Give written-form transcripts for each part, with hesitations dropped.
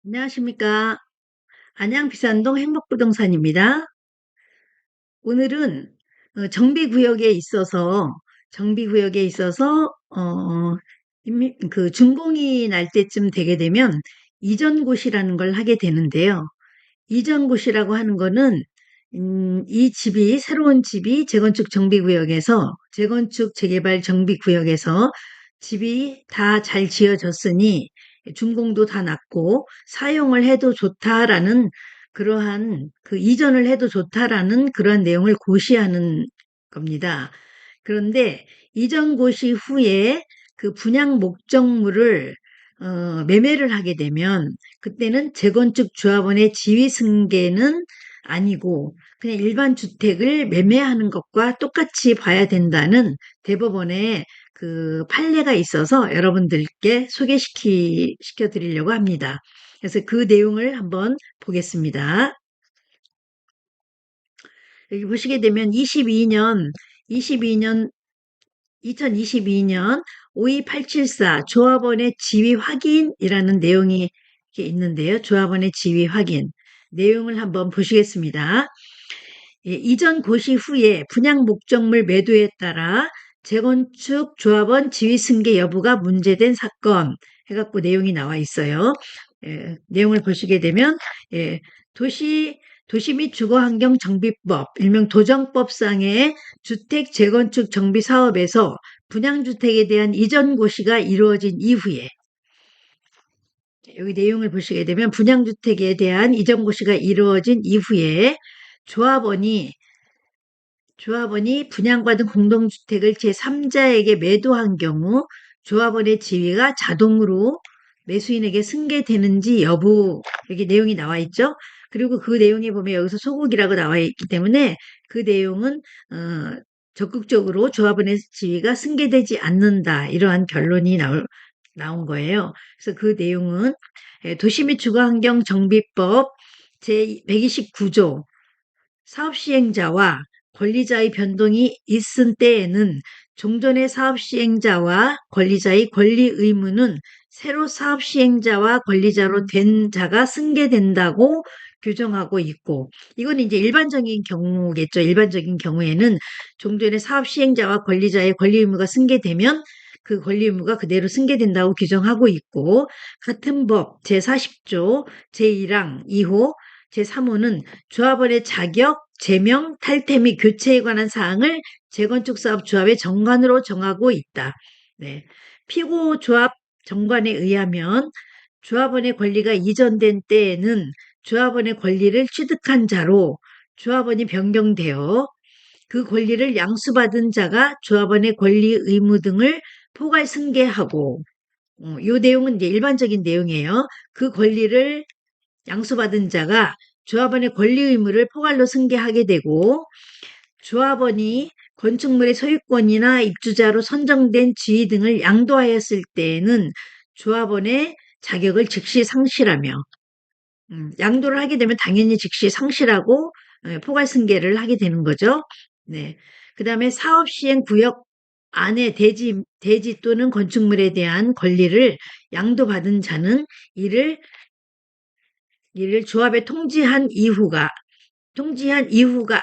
안녕하십니까. 안양 비산동 행복부동산입니다. 오늘은 정비구역에 있어서 그 준공이 날 때쯤 되게 되면 이전고시라는 걸 하게 되는데요. 이전고시라고 하는 거는 이 집이 새로운 집이 재건축 재개발 정비구역에서 집이 다 잘 지어졌으니 준공도 다 났고 사용을 해도 좋다라는 그러한 그 이전을 해도 좋다라는 그러한 내용을 고시하는 겁니다. 그런데 이전 고시 후에 그 분양 목적물을 매매를 하게 되면 그때는 재건축 조합원의 지위 승계는 아니고 그냥 일반 주택을 매매하는 것과 똑같이 봐야 된다는 대법원의 그 판례가 있어서 여러분들께 시켜 드리려고 합니다. 그래서 그 내용을 한번 보겠습니다. 여기 보시게 되면 22년 2022년 52874 조합원의 지위 확인이라는 내용이 이렇게 있는데요. 조합원의 지위 확인 내용을 한번 보시겠습니다. 예, 이전 고시 후에 분양 목적물 매도에 따라 재건축 조합원 지위 승계 여부가 문제된 사건 해갖고 내용이 나와 있어요. 예, 내용을 보시게 되면 예, 도시 및 주거환경정비법 일명 도정법상의 주택 재건축 정비 사업에서 분양주택에 대한 이전 고시가 이루어진 이후에 여기 내용을 보시게 되면 분양주택에 대한 이전 고시가 이루어진 이후에 조합원이 분양받은 공동주택을 제3자에게 매도한 경우 조합원의 지위가 자동으로 매수인에게 승계되는지 여부 여기 내용이 나와 있죠. 그리고 그 내용에 보면 여기서 소극이라고 나와 있기 때문에 그 내용은 적극적으로 조합원의 지위가 승계되지 않는다 이러한 결론이 나온 거예요. 그래서 그 내용은 도시 및 주거환경정비법 제129조 사업시행자와 권리자의 변동이 있은 때에는 종전의 사업시행자와 권리자의 권리 의무는 새로 사업시행자와 권리자로 된 자가 승계된다고 규정하고 있고 이건 이제 일반적인 경우겠죠. 일반적인 경우에는 종전의 사업시행자와 권리자의 권리 의무가 승계되면 그 권리 의무가 그대로 승계된다고 규정하고 있고 같은 법 제40조 제1항 2호 제3호는 조합원의 자격, 제명, 탈퇴 및 교체에 관한 사항을 재건축 사업 조합의 정관으로 정하고 있다. 네. 피고 조합 정관에 의하면 조합원의 권리가 이전된 때에는 조합원의 권리를 취득한 자로 조합원이 변경되어 그 권리를 양수받은 자가 조합원의 권리 의무 등을 포괄 승계하고 이 내용은 이제 일반적인 내용이에요. 그 권리를 양수받은 자가 조합원의 권리 의무를 포괄로 승계하게 되고 조합원이 건축물의 소유권이나 입주자로 선정된 지위 등을 양도하였을 때에는 조합원의 자격을 즉시 상실하며 양도를 하게 되면 당연히 즉시 상실하고 포괄 승계를 하게 되는 거죠. 네. 그다음에 사업 시행 구역 안에 대지 또는 건축물에 대한 권리를 양도받은 자는 이를 조합에 통지한 이후가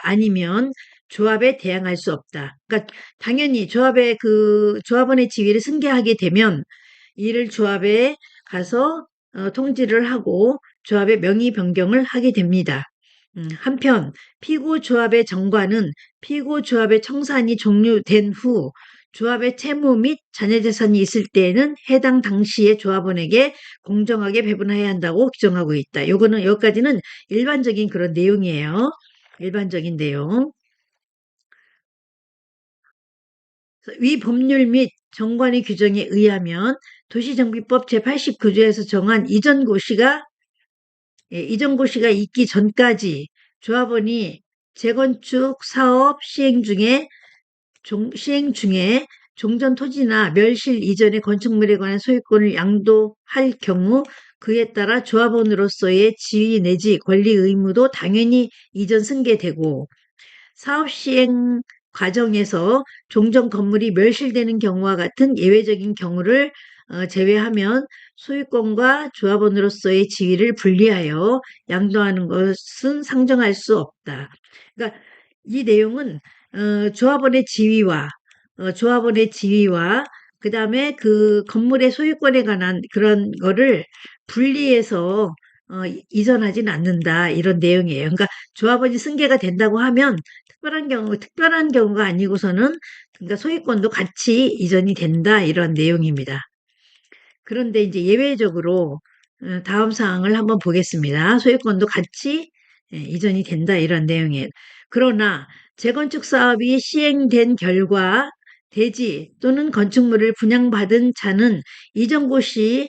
아니면 조합에 대항할 수 없다. 그러니까 당연히 조합원의 지위를 승계하게 되면 이를 조합에 가서 통지를 하고 조합의 명의 변경을 하게 됩니다. 한편 피고 조합의 정관은 피고 조합의 청산이 종료된 후 조합의 채무 및 자녀재산이 있을 때에는 해당 당시의 조합원에게 공정하게 배분해야 한다고 규정하고 있다. 여기까지는 일반적인 그런 내용이에요. 일반적인 내용. 위 법률 및 정관의 규정에 의하면 도시정비법 제89조에서 정한 이전 고시가 있기 전까지 조합원이 재건축 사업 시행 중에 종전 토지나 멸실 이전의 건축물에 관한 소유권을 양도할 경우 그에 따라 조합원으로서의 지위 내지 권리 의무도 당연히 이전 승계되고 사업 시행 과정에서 종전 건물이 멸실되는 경우와 같은 예외적인 경우를 제외하면 소유권과 조합원으로서의 지위를 분리하여 양도하는 것은 상정할 수 없다. 그러니까 이 내용은 조합원의 지위와 그다음에 그 건물의 소유권에 관한 그런 거를 분리해서 이전하진 않는다 이런 내용이에요. 그러니까 조합원이 승계가 된다고 하면 특별한 경우가 아니고서는 그러니까 소유권도 같이 이전이 된다 이런 내용입니다. 그런데 이제 예외적으로 다음 사항을 한번 보겠습니다. 소유권도 같이 이전이 된다 이런 내용이에요. 그러나 재건축 사업이 시행된 결과 대지 또는 건축물을 분양받은 자는 이전고 시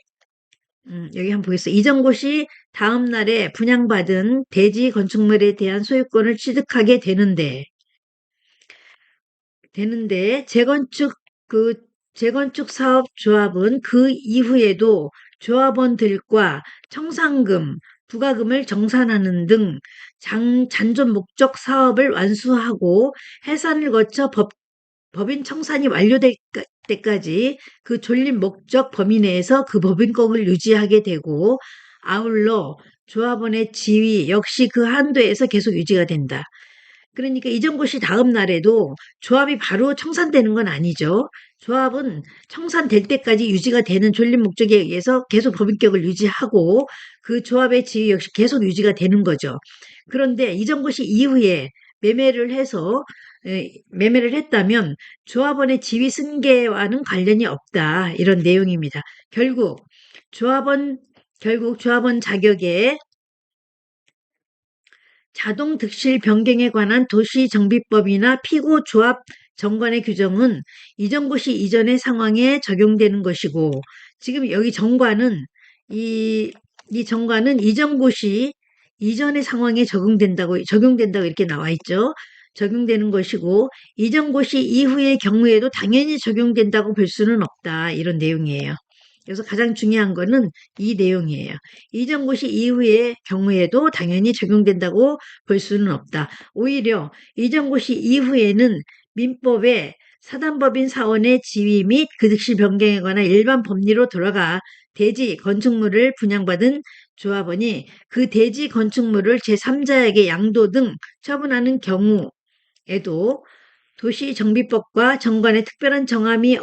여기 한번 보겠습니다. 이전고 시 다음 날에 분양받은 대지 건축물에 대한 소유권을 취득하게 되는데 그 재건축 사업 조합은 그 이후에도 조합원들과 청산금, 부가금을 정산하는 등 잔존 목적 사업을 완수하고 해산을 거쳐 법인 청산이 완료될 때까지 그 존립 목적 범위 내에서 그 법인권을 유지하게 되고 아울러 조합원의 지위 역시 그 한도에서 계속 유지가 된다. 그러니까 이전고시 다음 날에도 조합이 바로 청산되는 건 아니죠. 조합은 청산될 때까지 유지가 되는 존립 목적에 의해서 계속 법인격을 유지하고 그 조합의 지위 역시 계속 유지가 되는 거죠. 그런데 이전고시 이후에 매매를 해서 매매를 했다면 조합원의 지위 승계와는 관련이 없다. 이런 내용입니다. 조합원 결국 조합원 자격에 자동 득실 변경에 관한 도시정비법이나 피고 조합 정관의 규정은 이전고시 이전의 상황에 적용되는 것이고 지금 여기 정관은 이 정관은 이전고시 이전의 상황에 적용된다고 이렇게 나와 있죠. 적용되는 것이고 이전고시 이후의 경우에도 당연히 적용된다고 볼 수는 없다. 이런 내용이에요. 그래서 가장 중요한 거는 이 내용이에요. 이전고시 이후의 경우에도 당연히 적용된다고 볼 수는 없다. 오히려 이전고시 이후에는 민법에 사단법인 사원의 지위 및 그 득실 변경에 관한 일반 법리로 돌아가 대지 건축물을 분양받은 조합원이 그 대지 건축물을 제3자에게 양도 등 처분하는 경우에도 도시정비법과 정관의 특별한 정함이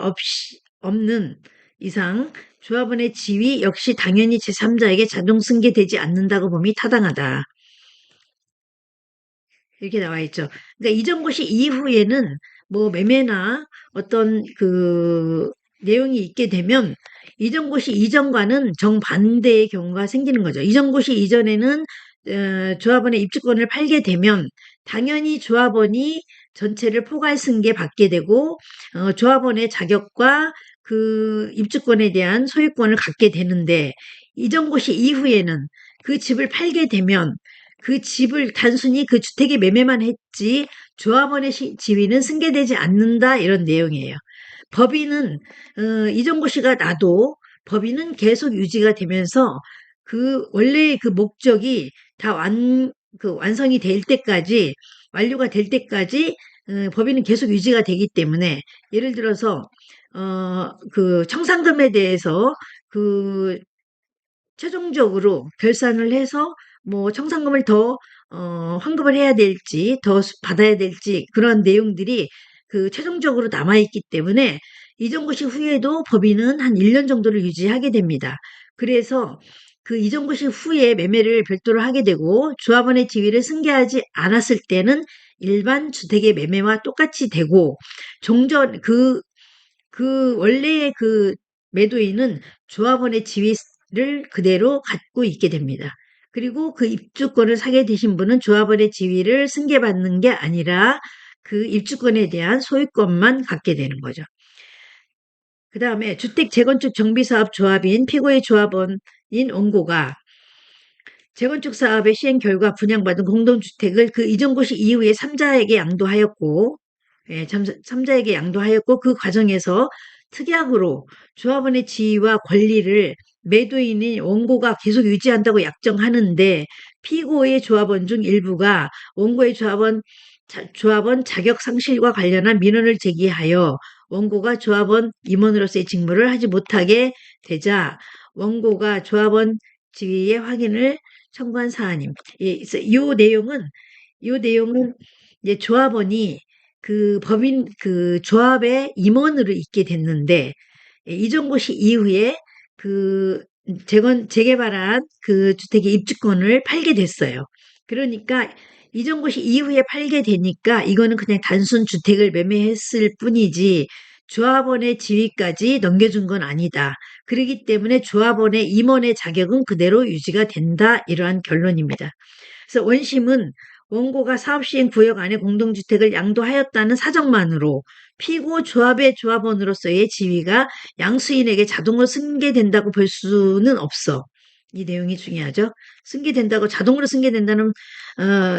없는 이상 조합원의 지위 역시 당연히 제3자에게 자동 승계되지 않는다고 봄이 타당하다. 이렇게 나와 있죠. 그러니까 이전고시 이후에는 뭐 매매나 어떤 그 내용이 있게 되면 이전고시 이전과는 정반대의 경우가 생기는 거죠. 이전고시 이전에는 조합원의 입주권을 팔게 되면 당연히 조합원이 전체를 포괄 승계 받게 되고 조합원의 자격과 그 입주권에 대한 소유권을 갖게 되는데 이전고시 이후에는 그 집을 팔게 되면 그 집을 단순히 그 주택의 매매만 했지 조합원의 지위는 승계되지 않는다 이런 내용이에요. 법인은 이전고시가 나도 법인은 계속 유지가 되면서 그 원래의 그 목적이 다 완성이 될 때까지 완료가 될 때까지 법인은 계속 유지가 되기 때문에 예를 들어서 그 청산금에 대해서 그 최종적으로 결산을 해서 뭐 청산금을 더 환급을 해야 될지 더 받아야 될지 그런 내용들이 그 최종적으로 남아있기 때문에 이전고시 후에도 법인은 한 1년 정도를 유지하게 됩니다. 그래서 그 이전고시 후에 매매를 별도로 하게 되고 조합원의 지위를 승계하지 않았을 때는 일반 주택의 매매와 똑같이 되고 종전 원래의 그 매도인은 조합원의 지위를 그대로 갖고 있게 됩니다. 그리고 그 입주권을 사게 되신 분은 조합원의 지위를 승계받는 게 아니라 그 입주권에 대한 소유권만 갖게 되는 거죠. 그 다음에 주택 재건축 정비사업 조합인 피고의 조합원인 원고가 재건축 사업의 시행 결과 분양받은 공동주택을 그 이전고시 이후에 3자에게 양도하였고, 예, 3자에게 양도하였고, 그 과정에서 특약으로 조합원의 지위와 권리를 매도인인 원고가 계속 유지한다고 약정하는데, 피고의 조합원 중 일부가 원고의 조합원 자격 상실과 관련한 민원을 제기하여 원고가 조합원 임원으로서의 직무를 하지 못하게 되자 원고가 조합원 지위의 확인을 청구한 사안입니다. 이 내용은 이제 조합원이 그 법인 그 조합의 임원으로 있게 됐는데 이정고 시 이후에 그 재개발한 그 주택의 입주권을 팔게 됐어요. 그러니까 이정고 시 이후에 팔게 되니까 이거는 그냥 단순 주택을 매매했을 뿐이지 조합원의 지위까지 넘겨준 건 아니다. 그렇기 때문에 조합원의 임원의 자격은 그대로 유지가 된다. 이러한 결론입니다. 그래서 원심은 원고가 사업시행 구역 안에 공동주택을 양도하였다는 사정만으로 피고 조합의 조합원으로서의 지위가 양수인에게 자동으로 승계된다고 볼 수는 없어. 이 내용이 중요하죠. 자동으로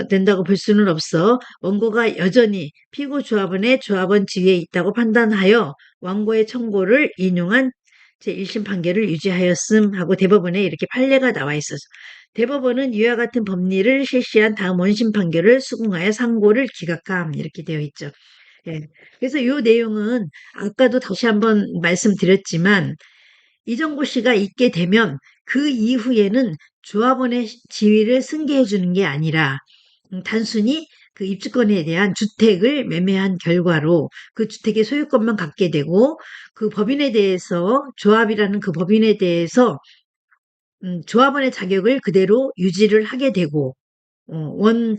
된다고 볼 수는 없어. 원고가 여전히 피고 조합원의 조합원 지위에 있다고 판단하여 원고의 청구를 인용한 제1심 판결을 유지하였음 하고 대법원에 이렇게 판례가 나와 있어서 대법원은 이와 같은 법리를 실시한 다음 원심 판결을 수긍하여 상고를 기각함 이렇게 되어 있죠. 예. 그래서 이 내용은 아까도 다시 한번 말씀드렸지만 이정구 씨가 있게 되면 그 이후에는 조합원의 지위를 승계해 주는 게 아니라 단순히 그 입주권에 대한 주택을 매매한 결과로 그 주택의 소유권만 갖게 되고 그 법인에 대해서 조합이라는 그 법인에 대해서 조합원의 자격을 그대로 유지를 하게 되고 원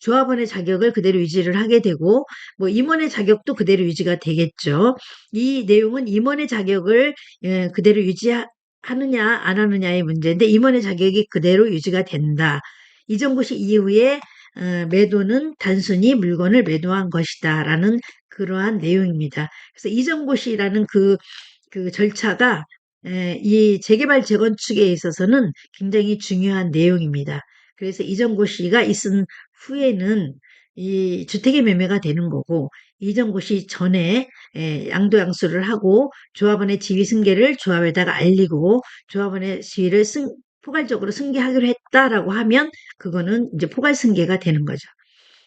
조합원의 자격을 그대로 유지를 하게 되고 뭐 임원의 자격도 그대로 유지가 되겠죠. 이 내용은 임원의 자격을 그대로 유지하느냐 안 하느냐의 문제인데 임원의 자격이 그대로 유지가 된다. 이정고시 이후에 매도는 단순히 물건을 매도한 것이다라는 그러한 내용입니다. 그래서 이정고시라는 그 절차가 이 재개발 재건축에 있어서는 굉장히 중요한 내용입니다. 그래서 이정고 씨가 있은 후에는 이 주택의 매매가 되는 거고 이정고 씨 전에 양도양수를 하고 조합원의 지위 승계를 조합에다가 알리고 조합원의 지위를 포괄적으로 승계하기로 했다라고 하면 그거는 이제 포괄 승계가 되는 거죠.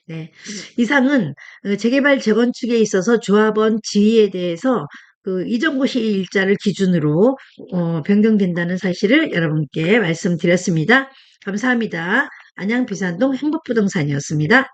네. 이상은 재개발 재건축에 있어서 조합원 지위에 대해서 그 이정고시 일자를 기준으로 변경된다는 사실을 여러분께 말씀드렸습니다. 감사합니다. 안양 비산동 행복부동산이었습니다.